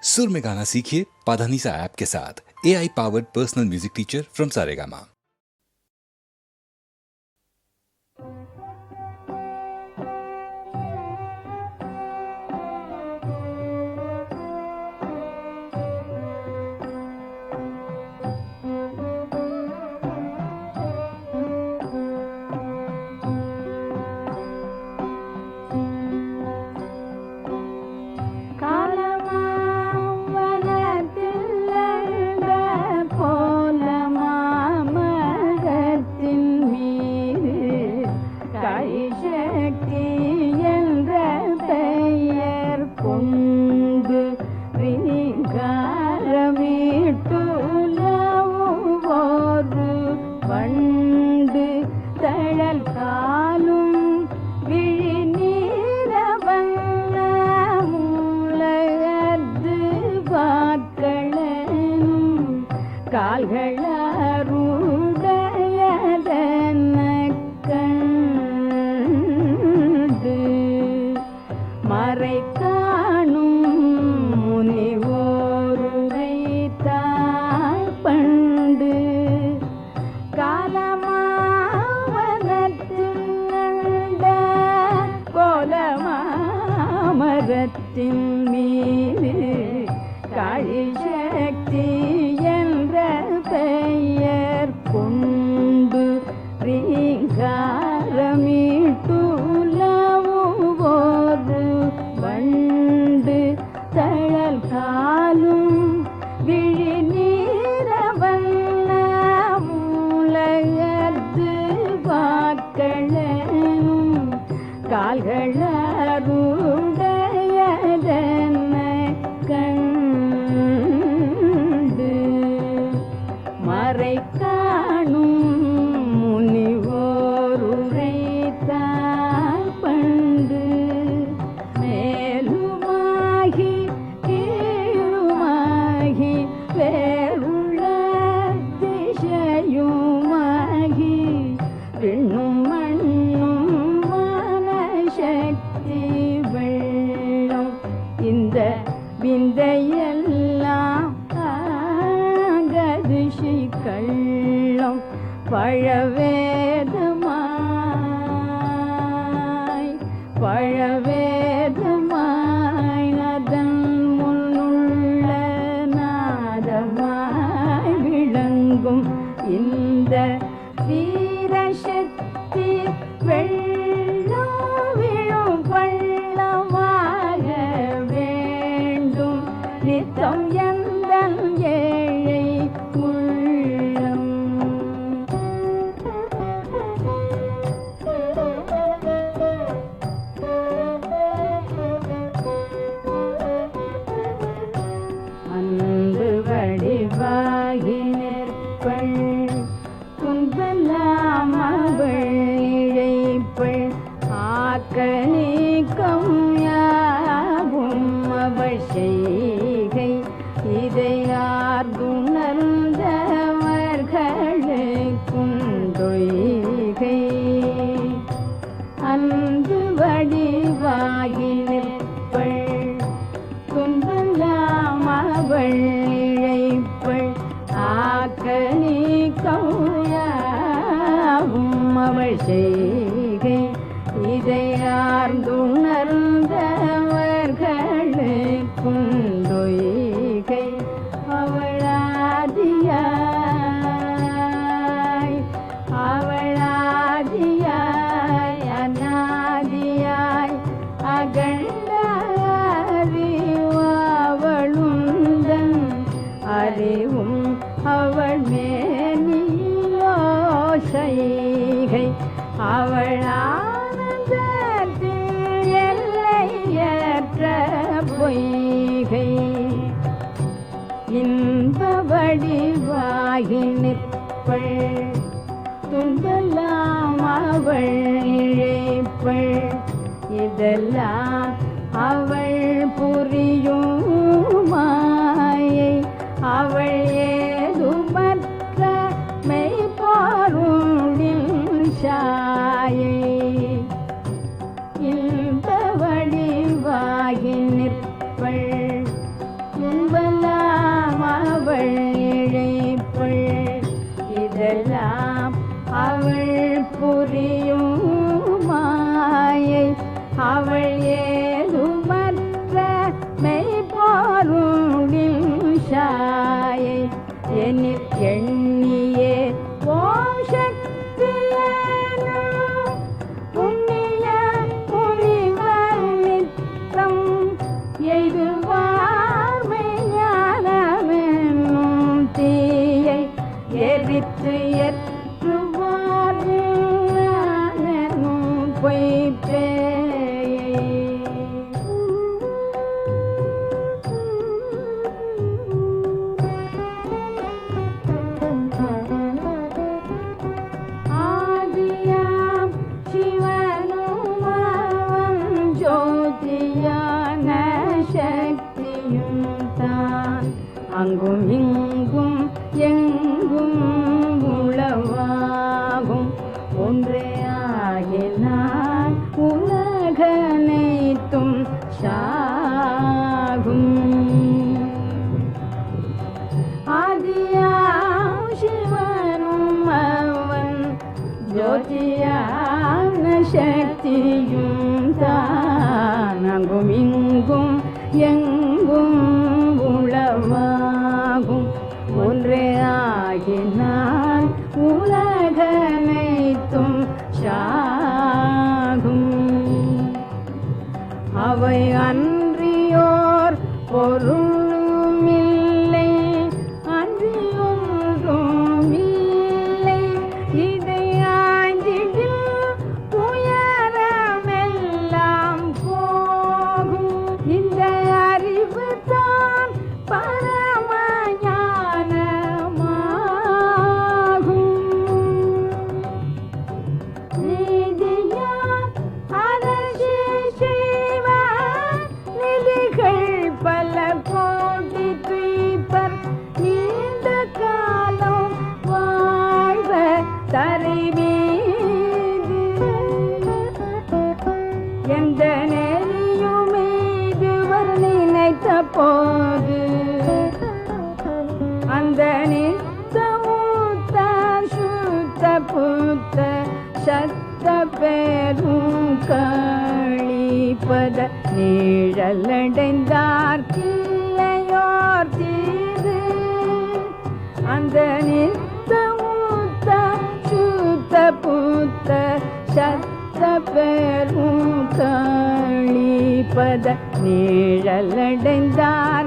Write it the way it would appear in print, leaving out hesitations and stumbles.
सुर में गाना सीखिए पाधानीसा ऐप के साथ। AI powered personal music teacher from Saregama. இன்ப வடிவாகி நிற்பள் தான் அங்கும் இங்கும் எங்கும் உளவாகும் ஒன்றே ஆகினான் உலகனைத்தும் சாகும். ஆதியாம் சிவனும் அவன் ஜோதியான சக்தியும் தான் அங்கும் இங்கும் எங்கும் உளவாகும் ஒன்றே ஆகினான் உலகனைத்தும் சாகும். அவை அன்றியோர் பொருளுமில்லை அன்றியொன்றுமில்லை இதை ஆய்ந்திடில் துயரமெல்லாம் போகும். இந்த அறிவு தான் பரமஞானமாகும். நீதியால் அரசு செய்வார் நிதிகள் பல கோடி துய்ப்பர் நீண்ட காலம் வாழ்வ தரை மீது எந்த நெறியும் இதுவர் நினைத்த போது அந்த நித்தமுத்த சுத்த புத்த சத்த பெரும் கழிப்பத நீழலடைந்தார் கிள்ளையோர் தீது அந்த நித்தமுத்த சுத்த புத்த சத்த பெரும் கழிப்பத நீழலடைந்தார்